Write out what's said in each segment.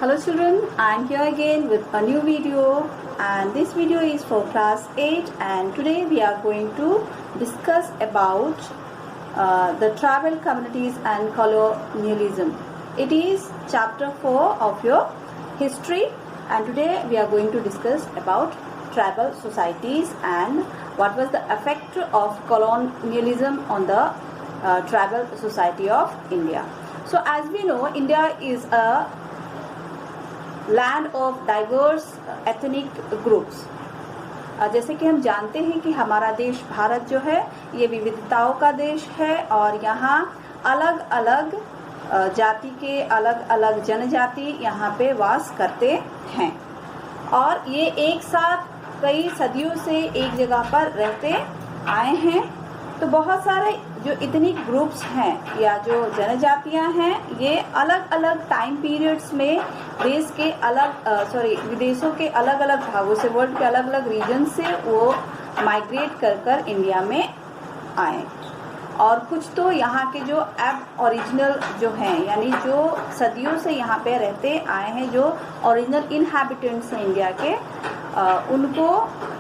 Hello children, I am here again with a new video, and this video is for class 8, and today we are going to discuss about the tribal communities and colonialism. It is chapter 4 of your history, and today we are going to discuss about tribal societies and what was the effect of colonialism on the tribal society of India. So as we know, India is a land of diverse ethnic groups. जैसे कि हम जानते हैं कि हमारा देश भारत जो है ये विविधताओं का देश है और यहाँ अलग अलग जाति के अलग अलग जनजाति यहाँ पे वास करते हैं और ये एक साथ कई सदियों से एक जगह पर रहते आए हैं। तो बहुत सारे जो इतनी ग्रुप्स हैं या जो जनजातियां हैं ये अलग अलग टाइम पीरियड्स में देश के विदेशों के अलग अलग भागों से, वर्ल्ड के अलग अलग रीजन से वो माइग्रेट कर इंडिया में आए। और कुछ तो यहाँ के जो ओरिजिनल जो हैं यानी जो सदियों से यहाँ पे रहते आए हैं, जो ओरिजिनल इनहैबिटेंट्स हैं इंडिया के, उनको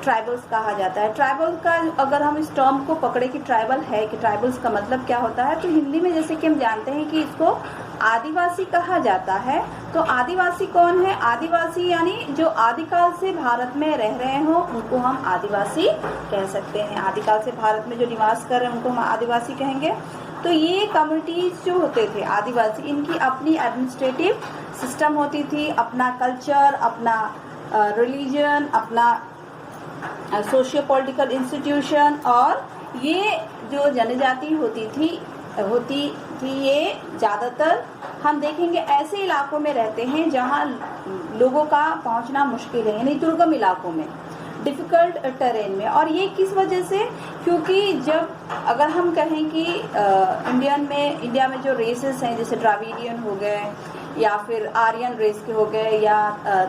ट्राइबल्स कहा जाता है। ट्राइबल का अगर हम इस टर्म को पकड़े कि ट्राइबल है कि ट्राइबल्स का मतलब क्या होता है, तो हिंदी में जैसे कि हम जानते हैं कि इसको आदिवासी कहा जाता है। तो आदिवासी कौन है? आदिवासी यानी जो आदिकाल से भारत में रह रहे हो उनको हम आदिवासी कह सकते हैं। आदिकाल से भारत में जो निवास कर रहे हैं उनको हम आदिवासी कहेंगे। तो ये कम्युनिटीज जो होते थे आदिवासी, इनकी अपनी एडमिनिस्ट्रेटिव सिस्टम होती थी, अपना कल्चर, अपना रिलीजन, अपना सोशियो पॉलिटिकल इंस्टीट्यूशन। और ये जो जनजाति होती थी ये ज़्यादातर हम देखेंगे ऐसे इलाकों में रहते हैं जहाँ लोगों का पहुँचना मुश्किल है, यानी दुर्गम इलाकों में, डिफ़िकल्ट टेरेन में। और ये किस वजह से? क्योंकि जब अगर हम कहें कि इंडिया में जो रेसेस हैं जैसे द्राविडियन हो गए या फिर आर्यन रेस के हो गए या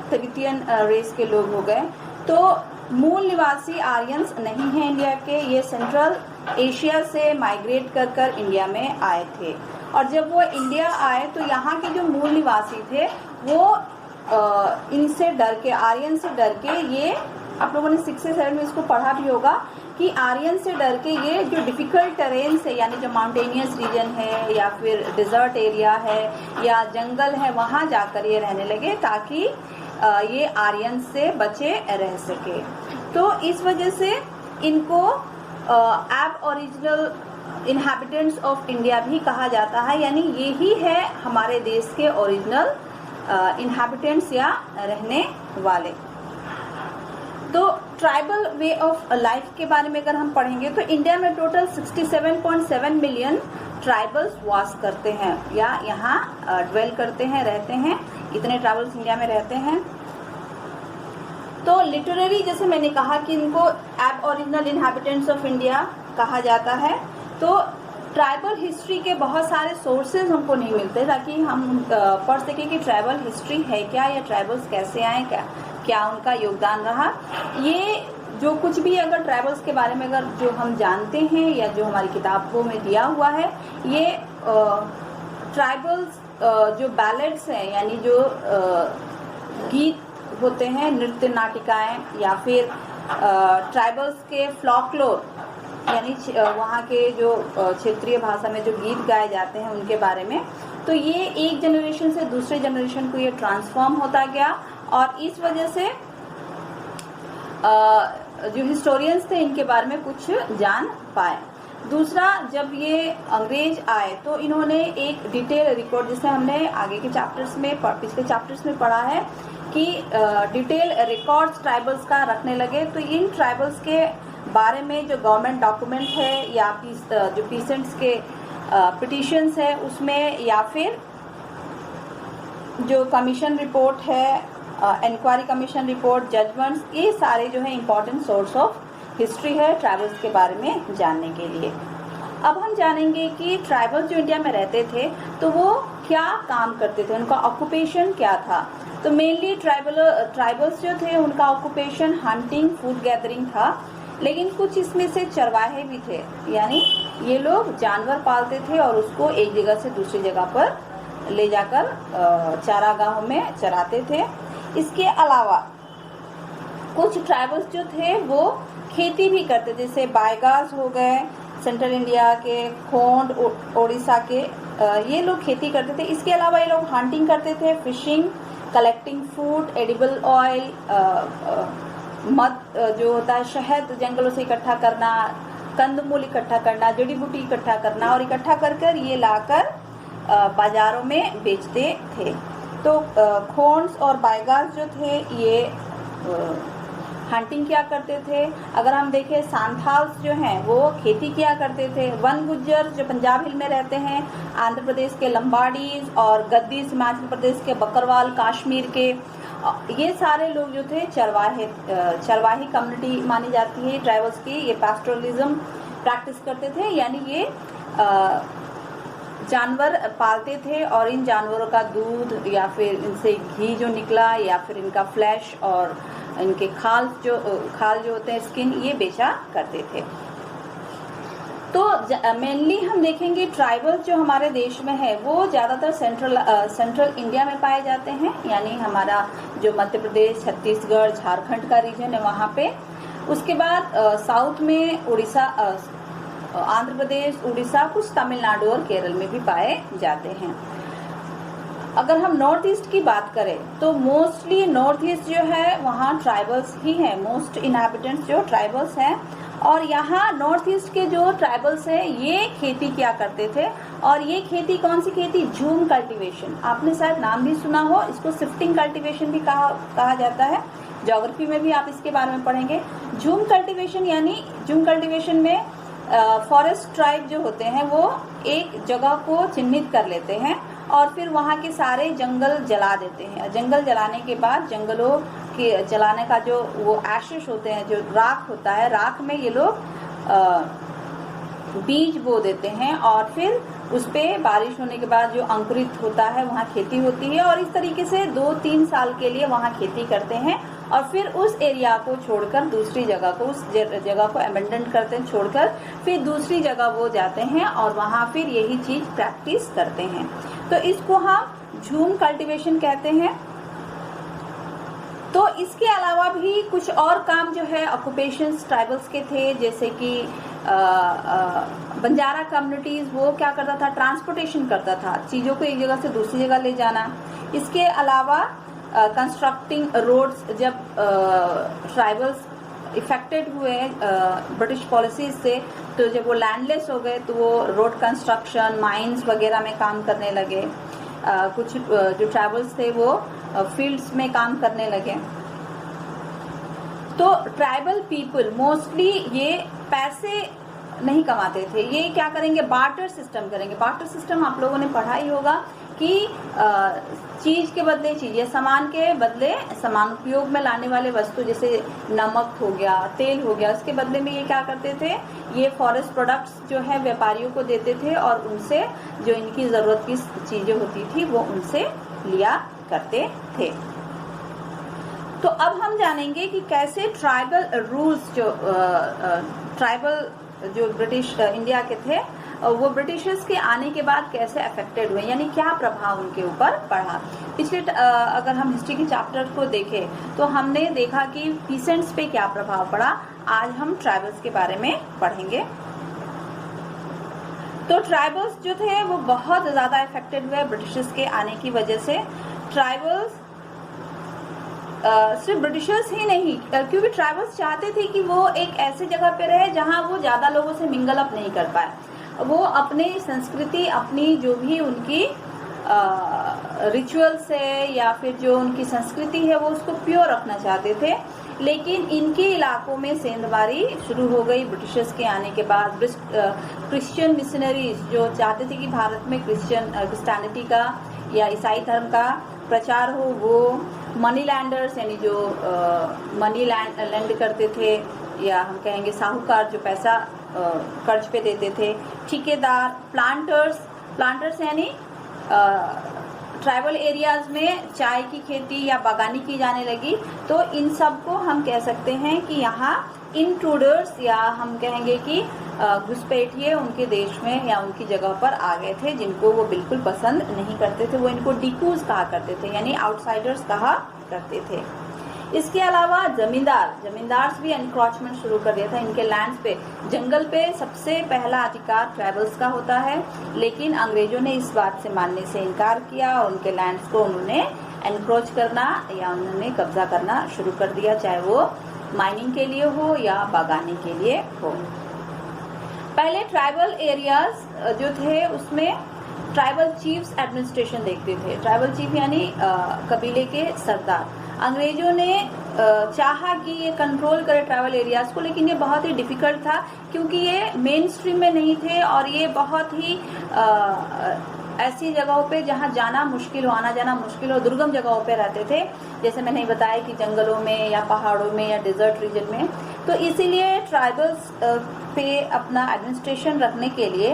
तिब्बतियन रेस के लोग हो गए, तो मूल निवासी आर्यंस नहीं हैं इंडिया के। ये सेंट्रल एशिया से माइग्रेट कर इंडिया में आए थे। और जब वो इंडिया आए तो यहाँ के जो मूल निवासी थे वो इनसे डर के, आर्यन से डर के, ये आप लोगों ने 6 से 7 में इसको पढ़ा भी होगा कि आर्यन से डर के ये जो डिफ़िकल्ट टेरेन से, यानी जो माउंटेनियस रीजन है या फिर डिजर्ट एरिया है या जंगल है, वहाँ जाकर ये रहने लगे ताकि ये आर्यन से बचे रह सके। तो इस वजह से इनको ओरिजिनल इनहैबिटेंट्स ऑफ इंडिया भी कहा जाता है, यानी यही है हमारे देश के ओरिजिनल इनहैबिटेंट्स या रहने वाले। तो ट्राइबल वे ऑफ लाइफ के बारे में अगर हम पढ़ेंगे तो इंडिया में टोटल 67.7 मिलियन ट्राइबल्स वास करते हैं या यहाँ ड्वेल करते हैं, रहते हैं। इतने ट्राइबल्स इंडिया में रहते हैं। तो लिटरेरी, जैसे मैंने कहा कि इनको ओरिजिनल इनहैबिटेंट्स ऑफ इंडिया कहा जाता है। तो ट्राइबल हिस्ट्री के बहुत सारे सोर्सेज हमको नहीं मिलते ताकि हम पढ़ सकें कि ट्राइबल हिस्ट्री है क्या या ट्राइबल्स कैसे आए, क्या उनका योगदान रहा। ये जो कुछ भी अगर ट्राइबल्स के बारे में अगर जो हम जानते हैं या जो हमारी किताबों में दिया हुआ है, ये ट्राइबल्स जो बैलेड्स हैं यानी जो गीत होते हैं, नृत्य नाटिकाएं, या फिर ट्राइबल्स के फ्लॉकलोर यानी वहाँ के जो क्षेत्रीय भाषा में जो गीत गाए जाते हैं उनके बारे में। तो ये एक जनरेशन से दूसरे जनरेशन को ये ट्रांसफॉर्म होता गया और इस वजह से जो हिस्टोरियंस थे इनके बारे में कुछ जान पाए। दूसरा, जब ये अंग्रेज आए तो इन्होंने एक डिटेल रिकॉर्ड, जिसे हमने आगे के चैप्टर्स में, पिछले चैप्टर्स में पढ़ा है कि डिटेल रिकॉर्ड्स ट्राइबल्स का रखने लगे। तो इन ट्राइबल्स के बारे में जो गवर्नमेंट डॉक्यूमेंट है या जो पीसेंट्स के पिटिशंस है उसमें, या फिर जो कमीशन रिपोर्ट है, इंक्वायरी कमीशन रिपोर्ट, जजमेंट्स, ये सारे जो है इम्पोर्टेंट सोर्स ऑफ हिस्ट्री है ट्राइबल्स के बारे में जानने के लिए। अब हम जानेंगे कि ट्राइबल्स जो इंडिया में रहते थे तो वो क्या काम करते थे, उनका ऑक्यूपेशन क्या था। तो मेनली ट्राइबल्स जो थे उनका ऑक्यूपेशन हंटिंग, फूड गैदरिंग था, लेकिन कुछ इसमें से चरवाहे भी थे, यानी ये लोग जानवर पालते थे और उसको एक जगह से दूसरी जगह पर ले जाकर चारागाहों में चराते थे। इसके अलावा कुछ ट्राइबल्स जो थे वो खेती भी करते थे, जैसे बायगास हो गए, सेंट्रल इंडिया के, खोंड ओडिशा के, ये लोग खेती करते थे। इसके अलावा ये लोग हंटिंग करते थे, fishing, collecting food, edible oil, मध जो होता है शहद जंगलों से इकट्ठा करना, कंदमूल इकट्ठा करना, जड़ी बूटी इकट्ठा करना, और इकट्ठा कर कर ये लाकर बाजारों में बेचते थे। तो खोंड्स और बायगास जो थे ये हंटिंग किया करते थे। अगर हम देखें सांथाल्स जो हैं वो खेती किया करते थे। वन गुज्जर जो पंजाब हिल में रहते हैं, आंध्र प्रदेश के लंबाडीज और गद्दीज हिमाचल प्रदेश के बकरवाल, कश्मीर के, ये सारे लोग जो थे चरवाही कम्युनिटी मानी जाती है ट्राइबल्स की। ये पैस्टोरलिज्म प्रैक्टिस करते थे, यानी ये जानवर पालते थे और इन जानवरों का दूध या फिर इनसे घी जो निकला या फिर इनका फ्लैश और इनके खाल जो होते हैं, स्किन, ये बेचा करते थे। तो मेनली हम देखेंगे ट्राइबल जो हमारे देश में है वो ज़्यादातर सेंट्रल इंडिया में पाए जाते हैं, यानी हमारा जो मध्य प्रदेश, छत्तीसगढ़, झारखंड का रीजन है वहाँ पे। उसके बाद साउथ में उड़ीसा, आंध्र प्रदेश, उड़ीसा, कुछ तमिलनाडु और केरल में भी पाए जाते हैं। अगर हम नॉर्थ ईस्ट की बात करें तो मोस्टली नॉर्थ ईस्ट जो है वहाँ ट्राइबल्स ही हैं, मोस्ट इनहैबिटेंट्स जो ट्राइबल्स हैं। और यहाँ नॉर्थ ईस्ट के जो ट्राइबल्स हैं ये खेती किया करते थे। और ये खेती कौन सी खेती? झूम कल्टीवेशन, आपने शायद नाम भी सुना हो, इसको शिफ्टिंग कल्टीवेशन भी कहा जाता है। ज्योग्राफी में भी आप इसके बारे में पढ़ेंगे। झूम कल्टीवेशन यानी झूम कल्टीवेशन में फॉरेस्ट ट्राइब जो होते हैं वो एक जगह को चिन्हित कर लेते हैं और फिर वहाँ के सारे जंगल जला देते हैं। जंगल जलाने के बाद जंगलों के जलाने का जो वो एशेस होते हैं, जो राख होता है, राख में ये लोग बीज बो देते हैं और फिर उस पे बारिश होने के बाद जो अंकुरित होता है वहाँ खेती होती है। और इस तरीके से 2-3 साल के लिए वहाँ खेती करते हैं और फिर उस एरिया को छोड़कर दूसरी जगह को, उस जगह को अबेंडन करते हैं, छोड़कर फिर दूसरी जगह वो जाते हैं और वहाँ फिर यही चीज प्रैक्टिस करते हैं। तो इसको हम झूम कल्टीवेशन कहते हैं। तो इसके अलावा भी कुछ और काम जो है ऑक्यूपेशंस ट्राइबल्स के थे, जैसे कि बंजारा कम्युनिटीज, वो क्या करता था? ट्रांसपोर्टेशन करता था, चीजों को एक जगह से दूसरी जगह ले जाना। इसके अलावा कंस्ट्रक्टिंग रोड्स, जब ट्राइबल्स इफेक्टेड हुए ब्रिटिश पॉलिसीज से, तो जब वो लैंडलेस हो गए तो वो रोड कंस्ट्रक्शन, माइंस वगैरह में काम करने लगे। कुछ जो ट्राइबल्स थे वो फील्ड्स में काम करने लगे। तो ट्राइबल पीपल मोस्टली ये पैसे नहीं कमाते थे, ये क्या करेंगे? बार्टर सिस्टम करेंगे। बार्टर सिस्टम आप लोगों ने पढ़ा ही होगा कि चीज के बदले चीज या सामान के बदले सामान, उपयोग में लाने वाले वस्तु जैसे नमक हो गया, तेल हो गया, उसके बदले में ये क्या करते थे? ये फॉरेस्ट प्रोडक्ट्स जो है व्यापारियों को देते थे और उनसे जो इनकी जरूरत की चीजें होती थी वो उनसे लिया करते थे। तो अब हम जानेंगे कि कैसे ट्राइबल रूल्स जो ब्रिटिश इंडिया के थे वो ब्रिटिशर्स के आने के बाद कैसे अफेक्टेड हुए, यानी क्या प्रभाव उनके ऊपर पड़ा। पिछले अगर हम हिस्ट्री के चैप्टर को देखें तो हमने देखा कि पीसेंट्स पे क्या प्रभाव पड़ा। आज हम ट्राइबल्स के बारे में पढ़ेंगे। तो ट्राइबल्स जो थे वो बहुत ज्यादा अफेक्टेड हुए ब्रिटिशर्स के आने की वजह से। ट्राइबल्स सिर्फ ब्रिटिशर्स ही नहीं, क्योंकि ट्राइबल्स चाहते थे कि वो एक ऐसी जगह पे रहे जहां वो ज्यादा लोगों से मिंगल अप नहीं कर पाए। वो अपनी संस्कृति, अपनी जो भी उनकी रिचुअल्स है या फिर जो उनकी संस्कृति है वो उसको प्योर रखना चाहते थे। लेकिन इनके इलाकों में सेंधमारी शुरू हो गई ब्रिटिशर्स के आने के बाद। क्रिश्चियन मिशनरीज जो चाहते थे कि भारत में क्रिश्चियनिटी का या ईसाई धर्म का प्रचार हो, वो मनी लैंडर्स यानी जो मनी लैंड करते थे, या हम कहेंगे साहूकार जो पैसा कर्ज पे देते थे, ठेकेदार, प्लांटर्स यानी ट्राइबल एरियाज में चाय की खेती या बागानी की जाने लगी। तो इन सब को हम कह सकते हैं कि यहाँ इंट्रूडर्स या हम कहेंगे कि घुसपैठिए उनके देश में या उनकी जगह पर आ गए थे, जिनको वो बिल्कुल पसंद नहीं करते थे। वो इनको डिकूज कहा करते थे, यानी आउटसाइडर्स कहा करते थे। इसके अलावा जमींदार्स भी एनक्रोचमेंट शुरू कर दिया था इनके लैंड्स पे। जंगल पे सबसे पहला अधिकार ट्राइबल्स का होता है, लेकिन अंग्रेजों ने इस बात से मानने से इनकार किया और उनके लैंड्स को उन्होंने एनक्रोच करना या उन्होंने कब्जा करना शुरू कर दिया, चाहे वो माइनिंग के लिए हो या बागानी के लिए हो। पहले ट्राइबल एरियाज जो थे उसमें ट्राइबल चीफ्स एडमिनिस्ट्रेशन देखते थे। ट्राइबल चीफ यानी कबीले के सरदार। अंग्रेजों ने चाहा कि ये कंट्रोल करे ट्राइबल एरियाज को, लेकिन ये बहुत ही डिफिकल्ट था क्योंकि ये मेन स्ट्रीम में नहीं थे और ये बहुत ही ऐसी जगहों पे जहाँ जाना मुश्किल हो, आना जाना मुश्किल हो, दुर्गम जगहों पे रहते थे, जैसे मैंने बताया कि जंगलों में या पहाड़ों में या डिजर्ट रीजन में। तो इसीलिए ट्राइबल्स पे अपना एडमिनिस्ट्रेशन रखने के लिए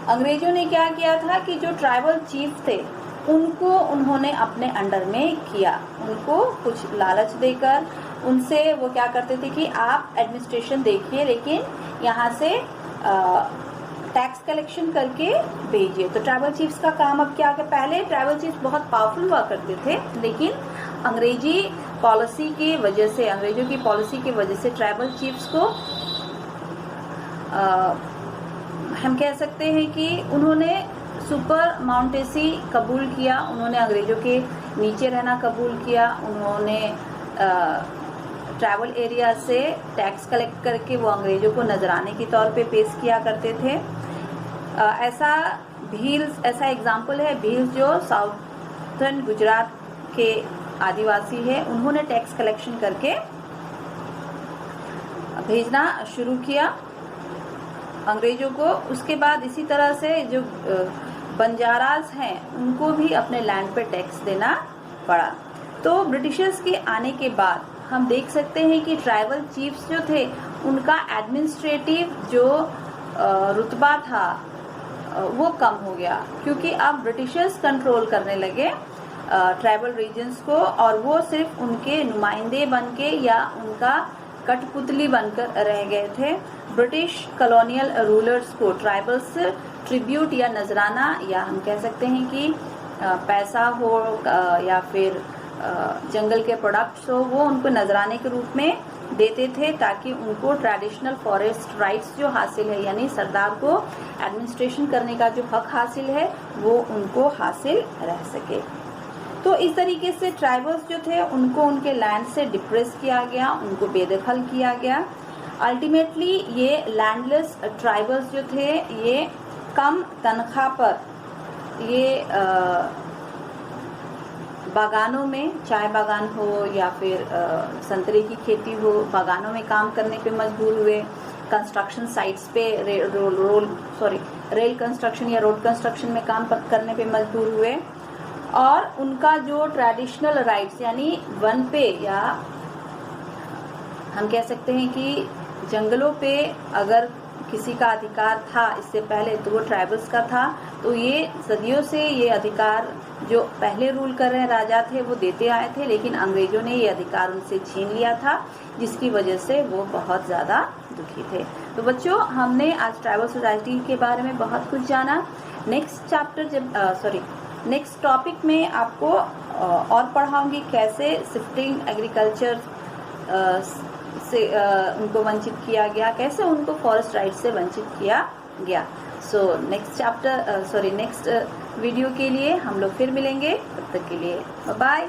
अंग्रेजों ने क्या किया था कि जो ट्राइबल चीफ थे उनको उन्होंने अपने अंडर में किया। उनको कुछ लालच देकर उनसे वो क्या करते थे कि आप एडमिनिस्ट्रेशन देखिए, लेकिन यहाँ से टैक्स कलेक्शन करके भेजिए। तो ट्राइबल चीफ्स का काम अब क्या है, पहले ट्राइबल चीफ्स बहुत पावरफुल हुआ करते थे, लेकिन अंग्रेजों की पॉलिसी की वजह से ट्राइबल चीफ्स को हम कह सकते हैं कि उन्होंने सुपर माउंटेसी कबूल किया, उन्होंने अंग्रेजों के नीचे रहना कबूल किया, उन्होंने ट्राइबल एरिया से टैक्स कलेक्ट करके वो अंग्रेजों को नजराने के तौर पे पेश किया करते थे। ऐसा एग्जाम्पल है भील्स जो साउथर्न गुजरात के आदिवासी है, उन्होंने टैक्स कलेक्शन करके भेजना शुरू किया अंग्रेजों को। उसके बाद इसी तरह से जो बंजारास हैं उनको भी अपने लैंड पे टैक्स देना पड़ा। तो ब्रिटिशर्स के आने के बाद हम देख सकते हैं कि ट्राइबल चीफ्स जो थे उनका एडमिनिस्ट्रेटिव जो रुतबा था वो कम हो गया, क्योंकि अब ब्रिटिशर्स कंट्रोल करने लगे ट्राइबल रीजन्स को, और वो सिर्फ उनके नुमाइंदे बनके या उनका कठपुतली बनकर रह गए थे। ब्रिटिश कॉलोनियल रूलर्स को ट्राइबल्स ट्रिब्यूट या नजराना, या हम कह सकते हैं कि पैसा हो या फिर जंगल के प्रोडक्ट्स हो, वो उनको नजराने के रूप में देते थे, ताकि उनको ट्रेडिशनल फॉरेस्ट राइट्स जो हासिल है, यानी सरदार को एडमिनिस्ट्रेशन करने का जो हक हासिल है वो उनको हासिल रह सके। तो इस तरीके से ट्राइबल्स जो थे उनको उनके लैंड से डिप्रेस किया गया, उनको बेदखल किया गया। अल्टीमेटली ये लैंडलेस ट्राइबल्स जो थे ये कम तनख्वाह पर ये बागानों में, चाय बागान हो या फिर संतरे की खेती हो, बागानों में काम करने पे मजबूर हुए। कंस्ट्रक्शन साइट्स पे रेल कंस्ट्रक्शन या रोड कंस्ट्रक्शन में काम करने पे मजबूर हुए, और उनका जो ट्रेडिशनल राइट्स यानी वन पे, या हम कह सकते हैं कि जंगलों पे अगर किसी का अधिकार था इससे पहले तो वो ट्राइबल्स का था। तो ये सदियों से ये अधिकार जो पहले रूल कर रहे राजा थे वो देते आए थे, लेकिन अंग्रेजों ने ये अधिकार उनसे छीन लिया था, जिसकी वजह से वो बहुत ज़्यादा दुखी थे। तो बच्चों, हमने आज ट्राइबल सोसाइटी के बारे में बहुत कुछ जाना। नेक्स्ट टॉपिक में आपको और पढ़ाऊंगी कैसे शिफ्टिंग एग्रीकल्चर से उनको वंचित किया गया, कैसे उनको फॉरेस्ट राइट से वंचित किया गया। नेक्स्ट वीडियो के लिए हम लोग फिर मिलेंगे, तब तक के लिए बाय बाय।